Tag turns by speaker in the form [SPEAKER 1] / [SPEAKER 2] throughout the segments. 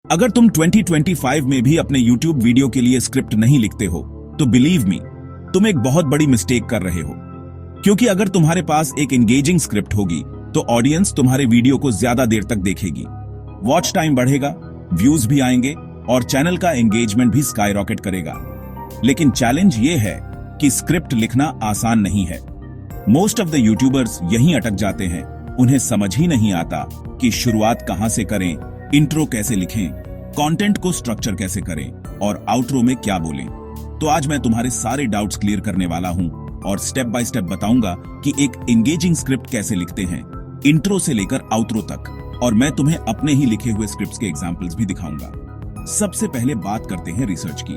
[SPEAKER 1] अगर तुम 2025 में भी अपने YouTube वीडियो के लिए स्क्रिप्ट नहीं लिखते हो तो बिलीव मी, तुम एक बहुत बड़ी मिस्टेक कर रहे हो। क्योंकि अगर तुम्हारे पास एक एंगेजिंग स्क्रिप्ट होगी तो ऑडियंस तुम्हारे वीडियो को ज्यादा देर तक देखेगी, वॉच टाइम बढ़ेगा, व्यूज भी आएंगे और चैनल का एंगेजमेंट भी स्काई रॉकेट करेगा। लेकिन चैलेंज ये है कि स्क्रिप्ट लिखना आसान नहीं है। मोस्ट ऑफ द यूट्यूबर्स यहीं अटक जाते हैं। उन्हें समझ ही नहीं आता कि शुरुआत कहां से करें, इंट्रो कैसे लिखें, कंटेंट को स्ट्रक्चर कैसे करें और आउट्रो में क्या बोलें। तो आज मैं तुम्हारे सारे डाउट्स क्लियर करने वाला हूं और स्टेप बाय स्टेप बताऊंगा कि एक एंगेजिंग स्क्रिप्ट कैसे लिखते हैं, इंट्रो से लेकर आउट्रो तक। और मैं तुम्हें अपने ही लिखे हुए स्क्रिप्ट्स के एग्जांपल्स भी दिखाऊंगा। सबसे पहले बात करते हैं रिसर्च की।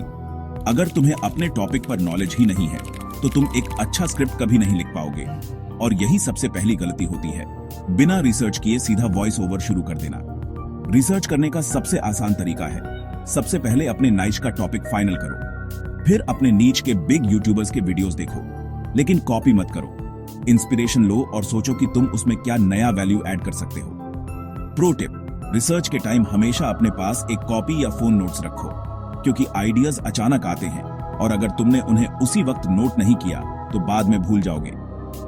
[SPEAKER 1] अगर तुम्हें अपने टॉपिक पर नॉलेज ही नहीं है तो तुम एक अच्छा स्क्रिप्ट कभी नहीं लिख पाओगे, और यही सबसे पहली गलती होती है। बिना रिसर्च किए सीधा वॉइस ओवर शुरू कर देना। रिसर्च करने का सबसे आसान तरीका है, सबसे पहले अपने नाइच का टॉपिक फाइनल करो, फिर अपने नीच के बिग यूट्यूबर्स के वीडियोस देखो, लेकिन कॉपी मत करो। इंस्पिरेशन लो और सोचो कि तुम उसमें क्या नया वैल्यू ऐड कर सकते हो। प्रो टिप, रिसर्च के टाइम हमेशा अपने पास एक कॉपी या फोन नोट्स रखो, क्योंकि आइडियाज अचानक आते हैं और अगर तुमने उन्हें उसी वक्त नोट नहीं किया तो बाद में भूल जाओगे।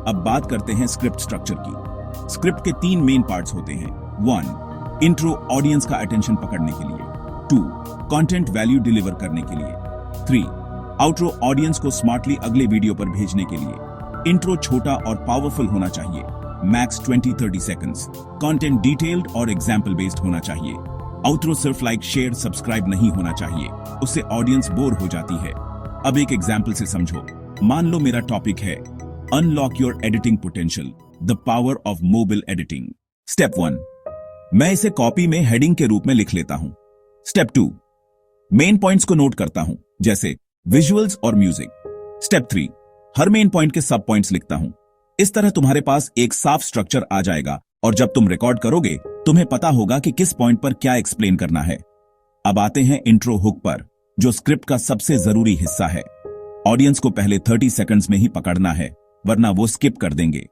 [SPEAKER 1] अब बात करते हैं स्क्रिप्ट स्ट्रक्चर की। स्क्रिप्ट के 3 मेन पार्ट्स होते हैं। 1. इंट्रो, ऑडियंस का अटेंशन पकड़ने के लिए। 2. कंटेंट वैल्यू डिलीवर करने के लिए। 3. आउट्रो, ऑडियंस को स्मार्टली अगले वीडियो पर भेजने के लिए। इंट्रो छोटा और पावरफुल होना चाहिए, मैक्स 20-30 सेकंड्स। कंटेंट डिटेल्ड और एग्जाम्पल बेस्ड होना चाहिए। आउट्रो सिर्फ लाइक, शेयर, सब्सक्राइब नहीं होना चाहिए, उससे ऑडियंस बोर हो जाती है। अब एक एग्जाम्पल से समझो। मान लो मेरा टॉपिक है unlock your editing potential, the power of mobile editing. Step 1, मैं इसे कॉपी में हेडिंग के रूप में लिख लेता हूं। स्टेप 2, मेन पॉइंट्स को नोट करता हूं, जैसे विजुअल्स और म्यूजिक। स्टेप 3, हर मेन पॉइंट के सब पॉइंट्स लिखता हूं। इस तरह तुम्हारे पास एक साफ स्ट्रक्चर आ जाएगा और जब तुम रिकॉर्ड करोगे तुम्हें पता होगा कि किस पॉइंट पर क्या एक्सप्लेन करना है। अब आते हैं इंट्रो हुक पर, जो स्क्रिप्ट का सबसे जरूरी हिस्सा है। ऑडियंस को पहले 30 सेकंड्स में ही पकड़ना है, वरना वो स्किप कर देंगे।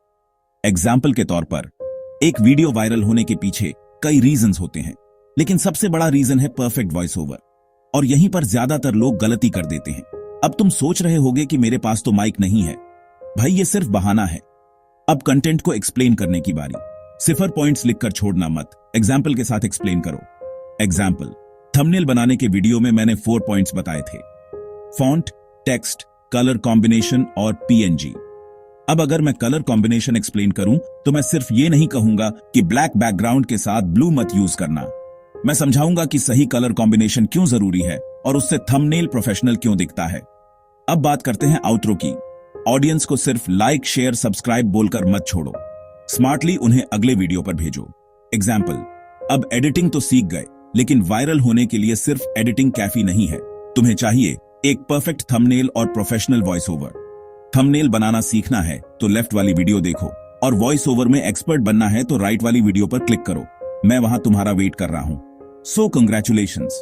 [SPEAKER 1] एग्जाम्पल के तौर पर, एक वीडियो वायरल होने के पीछे कई रीजंस होते हैं, लेकिन सबसे बड़ा रीजन है परफेक्ट वॉइस ओवर, और यहीं पर ज्यादातर लोग गलती कर देते हैं। अब तुम सोच रहे होगे कि मेरे पास तो माइक नहीं है। भाई, ये सिर्फ बहाना है। अब कंटेंट को एक्सप्लेन करने की बारी। सिफर पॉइंट्स लिखकर छोड़ना मत, एग्जाम्पल के साथ एक्सप्लेन करो। एग्जाम्पल, थंबनेल बनाने के वीडियो में मैंने 4 पॉइंट्स बताए थे: फॉन्ट, टेक्स्ट, कलर कॉम्बिनेशन और पीएनजी। अब अगर मैं कलर कॉम्बिनेशन एक्सप्लेन करूं तो मैं सिर्फ ये नहीं कहूंगा कि ब्लैक बैकग्राउंड के साथ ब्लू मत यूज करना। मैं समझाऊंगा कि सही कलर कॉम्बिनेशन क्यों जरूरी है और उससे थंबनेल प्रोफेशनल क्यों दिखता है। अब बात करते हैं आउट्रो की। ऑडियंस को सिर्फ लाइक, शेयर, सब्सक्राइब बोलकर मत छोड़ो, स्मार्टली उन्हें अगले वीडियो पर भेजो। एग्जाम्पल, अब एडिटिंग तो सीख गए, लेकिन वायरल होने के लिए सिर्फ एडिटिंग काफी नहीं है। तुम्हें चाहिए एक परफेक्ट थंबनेल और प्रोफेशनल वॉइस ओवर। थंबनेल बनाना सीखना है तो लेफ्ट वाली वीडियो देखो, और वॉइस ओवर में एक्सपर्ट बनना है तो राइट वाली वीडियो पर क्लिक करो। मैं वहां तुम्हारा वेट कर रहा हूं। सो कंग्रेचुलेशंस,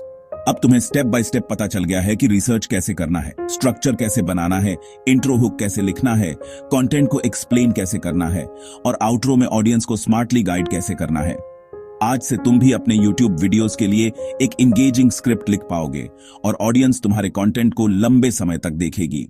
[SPEAKER 1] अब तुम्हें स्टेप बाय स्टेप पता चल गया है कि रिसर्च कैसे करना है, स्ट्रक्चर कैसे बनाना है, इंट्रो हुक कैसे लिखना है, कंटेंट को एक्सप्लेन कैसे करना है और आउट्रो में ऑडियंस को स्मार्टली गाइड कैसे करना है। आज से तुम भी अपने YouTube वीडियोस के लिए एक एंगेजिंग स्क्रिप्ट लिख पाओगे और ऑडियंस तुम्हारे कंटेंट को लंबे समय तक देखेगी।